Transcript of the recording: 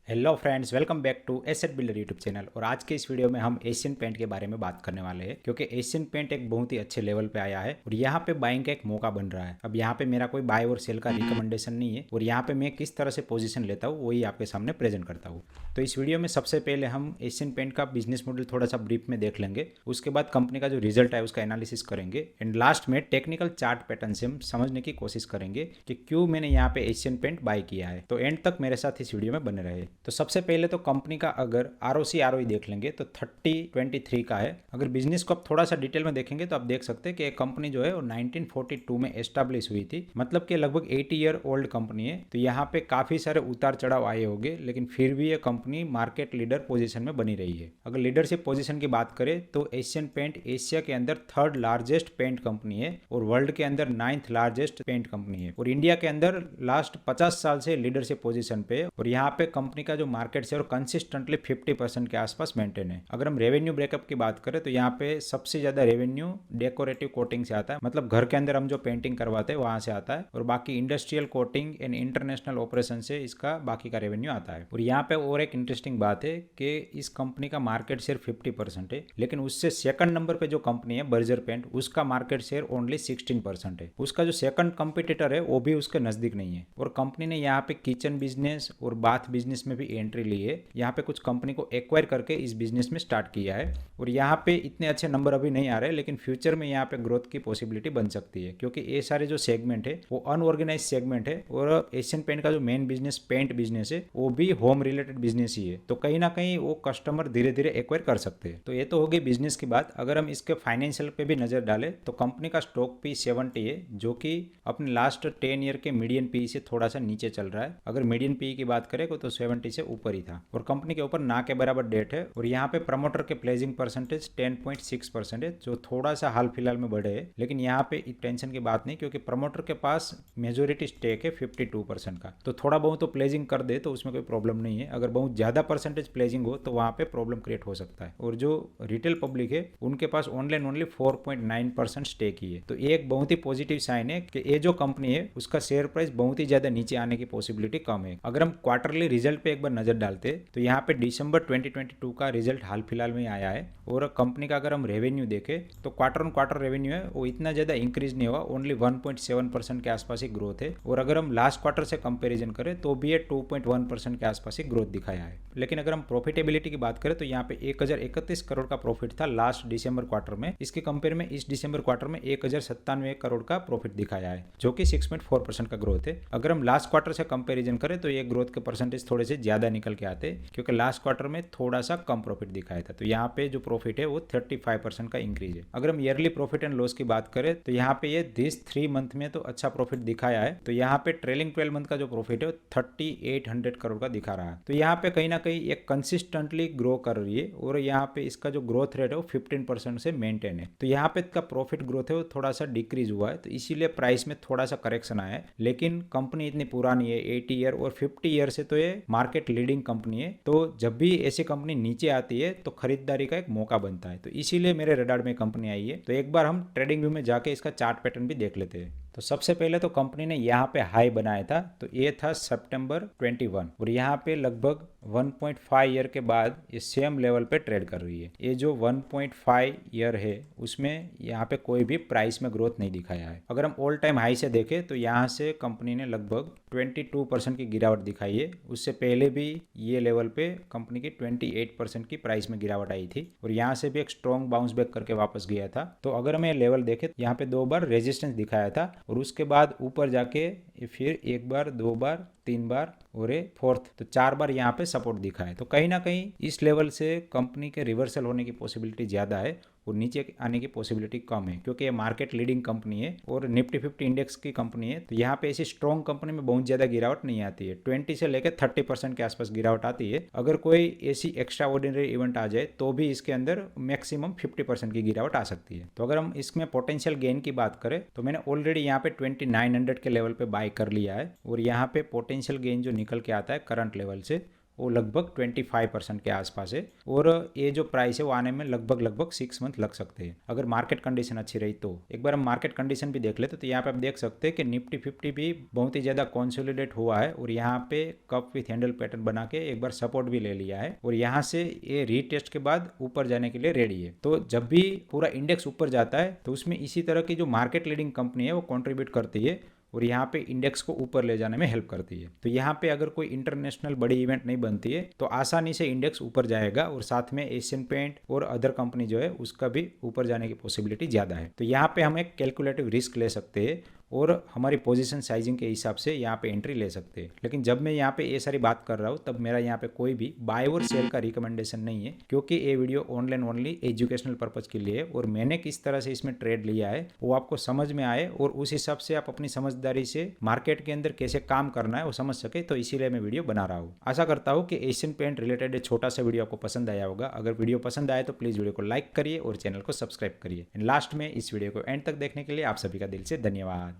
Hello friends, welcome back to Asset Builder YouTube channel. और आज के इस वीडियो में हम एशियन पेंट के बारे में बात करने वाले हैं, क्योंकि एशियन पेंट एक बहुत ही अच्छे लेवल पे आया है और यहाँ पे बाइंग का एक मौका बन रहा है। अब यहाँ पे मेरा कोई बाय और सेल का रिकमेंडेशन नहीं है और यहाँ पे मैं किस तरह से पोजीशन लेता हूँ वही आपके सामने प्रेजेंट करता हूँ। तो इस वीडियो में सबसे पहले हम एशियन पेंट का बिजनेस मॉडल थोड़ा सा ब्रीफ में देख लेंगे, उसके बाद कंपनी का जो रिजल्ट है उसका एनालिसिस करेंगे एंड लास्ट में टेक्निकल चार्ट पैटर्न से हम समझने की कोशिश करेंगे कि क्यों मैंने यहाँ पे एशियन पेंट बाय किया है। तो एंड तक मेरे साथ इस वीडियो में बने रहे। तो सबसे पहले तो कंपनी का अगर आरओसी आरओई देख लेंगे तो 30-23 का है। अगर बिजनेस को आप थोड़ा सा डिटेल में देखेंगे तो आप देख सकते हैं कि एक कंपनी जो है वो 1942 में एस्टैब्लिश हुई थी, मतलब कि लगभग 80 ईयर ओल्ड कंपनी है। तो यहाँ पे काफी सारे उतार चढ़ाव आए होंगे, लेकिन फिर भी ये कंपनी मार्केट लीडर पोजीशन में बनी रही है। अगर लीडरशिप पोजीशन की बात करें तो एशियन पेंट एशिया के अंदर थर्ड लार्जेस्ट पेंट कंपनी है और वर्ल्ड के अंदर 9th लार्जेस्ट पेंट कंपनी है और इंडिया के अंदर लास्ट 50 साल से लीडरशिप पोजीशन पे है। और यहाँ पे कंपनी का जो मार्केट शेयर कंसिस्टेंटली 50% के आसपास मेंटेन है। अगर हम रेवेन्यू ब्रेकअप की बात करें तो यहाँ पे सबसे ज्यादा रेवेन्यू डेकोरेटिव कोटिंग से आता है, मतलब घर के अंदर हम जो पेंटिंग करवाते हैं वहां से आता है, और बाकी industrial coating and international operation से इसका बाकी का रेवेन्यू आता है। और यहाँ पे और एक इंटरेस्टिंग बात है कि इस कंपनी का मार्केट शेयर 50% है, लेकिन उससे सेकंड नंबर पे जो कंपनी है बर्जर पेंट, उसका मार्केट शेयर ओनली 16% है। उसका जो सेकंड कंपिटिटर है वो भी उसके नजदीक नहीं है। और कंपनी ने यहाँ पे किचन बिजनेस और बाथ बिजनेस में भी एंट्री ली है। यहाँ पे कुछ कंपनी को एक्वायर करके इस बिजनेस में स्टार्ट किया है और यहाँ पे इतने अच्छे नंबर अभी नहीं आ रहे, लेकिन फ्यूचर में यहाँ पे ग्रोथ की पॉसिबिलिटी बन सकती है, क्योंकि ये सारे जो सेगमेंट है वो अनऑर्गेनाइज सेगमेंट है और एशियन पेंट का जो मेन बिजनेस पेंट बिजनेस है वो भी होम रिलेटेड बिजनेस ही है। तो कहीं ना कहीं वो कस्टमर धीरे धीरे एक्वायर कर सकते हैं। तो ये तो होगी बिजनेस की बात। अगर हम इसके फाइनेंशियल पे भी नजर डालें तो कंपनी का स्टॉक पी 70 है, जो कि अपने लास्ट 10 ईयर के मीडियन पी से थोड़ा सा नीचे चल रहा है। अगर मीडियन पी की बात करें तो 70 से ऊपर ही था और कंपनी के ऊपर ना के बराबर डेट है। और यहाँ पे प्रमोटर के प्लेजिंग परसेंटेज 10.6% है, जो थोड़ा सा हाल फिलहाल में बढ़े है, लेकिन यहाँ पे टेंशन की बात नहीं, क्योंकि प्रमोटर के पास मेजोरिटी स्टेक है 52% का। तो थोड़ा बहुत तो प्लेजिंग कर दे तो उसमें कोई प्रॉब्लम नहीं है। अगर बहुत ज्यादा परसेंटेज प्लेजिंग हो तो वहाँ पे प्रॉब्लम क्रिएट हो सकता है। और जो रिटेल पब्लिक है उनके पास ऑनलाइन ओनली 4.9% स्टेक ही है। तो ये एक बहुत ही पॉजिटिव साइन है कि ये जो कंपनी है उसका शेयर प्राइस बहुत ही ज्यादा नीचे आने की पॉसिबिलिटी कम है। अगर हम क्वार्टरली रिजल्ट पे एक बार नजर डालते तो यहाँ पे दिसंबर 2022 का रिजल्ट हाल फिलहाल में आया है और कंपनी का अगर हम रेवेन्यू देखें तो क्वार्टर ऑन क्वार्टर रेवेन्यू है वो इतना ज्यादा इंक्रीज नहीं हुआ, ओनली 1.7% के आसपास ही ग्रोथ है। और अगर हम लास्ट क्वार्टर से कंपेरिजन करें तो भी ये 2.1% के आसपास ही ग्रोथ दिखाया है। लेकिन अगर हम प्रॉफिटेबिलिटी की बात करें तो यहाँ पे 1031 करोड़ का प्रॉफिट था लास्ट दिसंबर क्वार्टर में। इसके कंपेयर में इस दिसंबर क्वार्टर में 1097 करोड़ का प्रॉफिट दिखाया है, जो कि 6.4% का ग्रोथ है। अगर हम लास्ट क्वार्टर से कंपेरिजन करें तो ये ग्रोथ के परसेंटेज थोड़े से ज्यादा निकल के आते हैं, क्योंकि लास्ट क्वार्टर में थोड़ा सा कम प्रॉफिट दिखाया था। तो यहाँ पे जो प्रॉफिट है वो 35% का इंक्रीज है। अगर हम ईयरली प्रॉफिट एंड लॉस की बात करें तो यहाँ पे ये दिस 3 मंथ में तो अच्छा प्रॉफिट दिखाया है। तो यहाँ पे ट्रेलिंग 12 मंथ का जो प्रॉफिट है वो 3800 करोड़ का दिखा रहा है। तो यहाँ पे कहीं ना कहीं एक कंसिस्टेंटली ग्रो कर रही है और यहाँ पे इसका जो ग्रोथ रेट है वो 15% से मेंटेन है। तो यहाँ पे इसका प्रॉफिट ग्रोथ है वो थोड़ा सा डिक्रीज हुआ है, तो इसीलिए प्राइस में थोड़ा सा करेक्शन आया है। लेकिन कंपनी इतनी पुरानी है, 80 ईयर और 50 ईयर से तो ये मार्केट लीडिंग कंपनी है। तो जब भी ऐसी कंपनी नीचे आती है तो खरीदारी का एक मौका बनता है। तो इसीलिए मेरे रडार में कंपनी आई है। तो एक बार हम ट्रेडिंग व्यू में जाके इसका चार्ट पैटर्न भी देख लेते हैं। तो सबसे पहले तो कंपनी ने यहाँ पे हाई बनाया था, तो ये था सितंबर 21 और यहाँ पे लगभग 1.5 ईयर के बाद ये सेम लेवल पे ट्रेड कर रही है। ये जो 1.5 ईयर है उसमें यहाँ पे कोई भी प्राइस में ग्रोथ नहीं दिखाया है। अगर हम ऑल टाइम हाई से देखें तो यहाँ से कंपनी ने लगभग 22% की गिरावट दिखाई है। उससे पहले भी ये लेवल पे कंपनी की 28% की प्राइस में गिरावट आई थी और यहाँ से भी एक स्ट्रॉन्ग बाउंस बैक करके वापस गया था। तो अगर हम ये लेवल देखें, यहाँ पे 2 बार रेजिस्टेंस दिखाया था और उसके बाद ऊपर जाके फिर 1 बार 2 बार 3 बार और ये फोर्थ, तो 4 बार यहाँ पे सपोर्ट दिखा है। तो कहीं ना कहीं इस लेवल से कंपनी के रिवर्सल होने की पॉसिबिलिटी ज़्यादा है और नीचे आने की पॉसिबिलिटी कम है, क्योंकि ये मार्केट लीडिंग कंपनी है और निफ्टी 50 इंडेक्स की कंपनी है। तो यहाँ पे ऐसी स्ट्रॉन्ग कंपनी में बहुत ज़्यादा गिरावट नहीं आती है, 20 से लेकर 30% के आसपास गिरावट आती है। अगर कोई ऐसी एक्स्ट्रा ऑर्डिनरी इवेंट आ जाए तो भी इसके अंदर मैक्सिमम 50% की गिरावट आ सकती है। तो अगर हम इसमें पोटेंशियल गेन की बात करें तो मैंने ऑलरेडी यहाँ पे 2900 के लेवल पे बाय कर लिया है और यहाँ पे पोटेंशियल गेन जो निकल के आता है करंट लेवल से वो लगभग 25% के आसपास है और ये जो प्राइस है वो आने में लगभग 6 मंथ लग सकते हैं अगर मार्केट कंडीशन अच्छी रही तो। एक बार हम मार्केट कंडीशन भी देख लेते तो यहाँ पे आप देख सकते हैं कि निफ्टी 50 भी बहुत ही ज़्यादा कंसोलिडेट हुआ है और यहाँ पे कप विथ हैंडल पैटर्न बना के एक बार सपोर्ट भी ले लिया है और यहाँ से ये रीटेस्ट के बाद ऊपर जाने के लिए रेडी है। तो जब भी पूरा इंडेक्स ऊपर जाता है तो उसमें इसी तरह की जो मार्केट लीडिंग कंपनी है वो कंट्रीब्यूट करती है और यहाँ पे इंडेक्स को ऊपर ले जाने में हेल्प करती है। तो यहाँ पे अगर कोई इंटरनेशनल बड़ी इवेंट नहीं बनती है तो आसानी से इंडेक्स ऊपर जाएगा और साथ में एशियन पेंट और अदर कंपनी जो है उसका भी ऊपर जाने की पॉसिबिलिटी ज़्यादा है। तो यहाँ पे हम एक कैलकुलेटिव रिस्क ले सकते हैं और हमारी पोजीशन साइजिंग के हिसाब से यहाँ पे एंट्री ले सकते हैं। लेकिन जब मैं यहाँ पे ये सारी बात कर रहा हूँ तब मेरा यहाँ पे कोई भी बाय और सेल का रिकमेंडेशन नहीं है क्योंकि ये video online only educational purpose के लिए है और मैंने किस तरह से इसमें ट्रेड लिया है वो आपको समझ में आए और उस हिसाब से आप अपनी समझदारी से मार्केट के अंदर कैसे काम करना है वो समझ सके, तो इसीलिए मैं वीडियो बना रहा हूँ। आशा करता हूँ कि एशियन पेंट रिलेटेड छोटा सा वीडियो आपको पसंद आया होगा। अगर वीडियो पसंद आए तो प्लीज़ वीडियो को लाइक करिए और चैनल को सब्सक्राइब करिए। एंड लास्ट में इस वीडियो को एंड तक देखने के लिए आप सभी का दिल से धन्यवाद।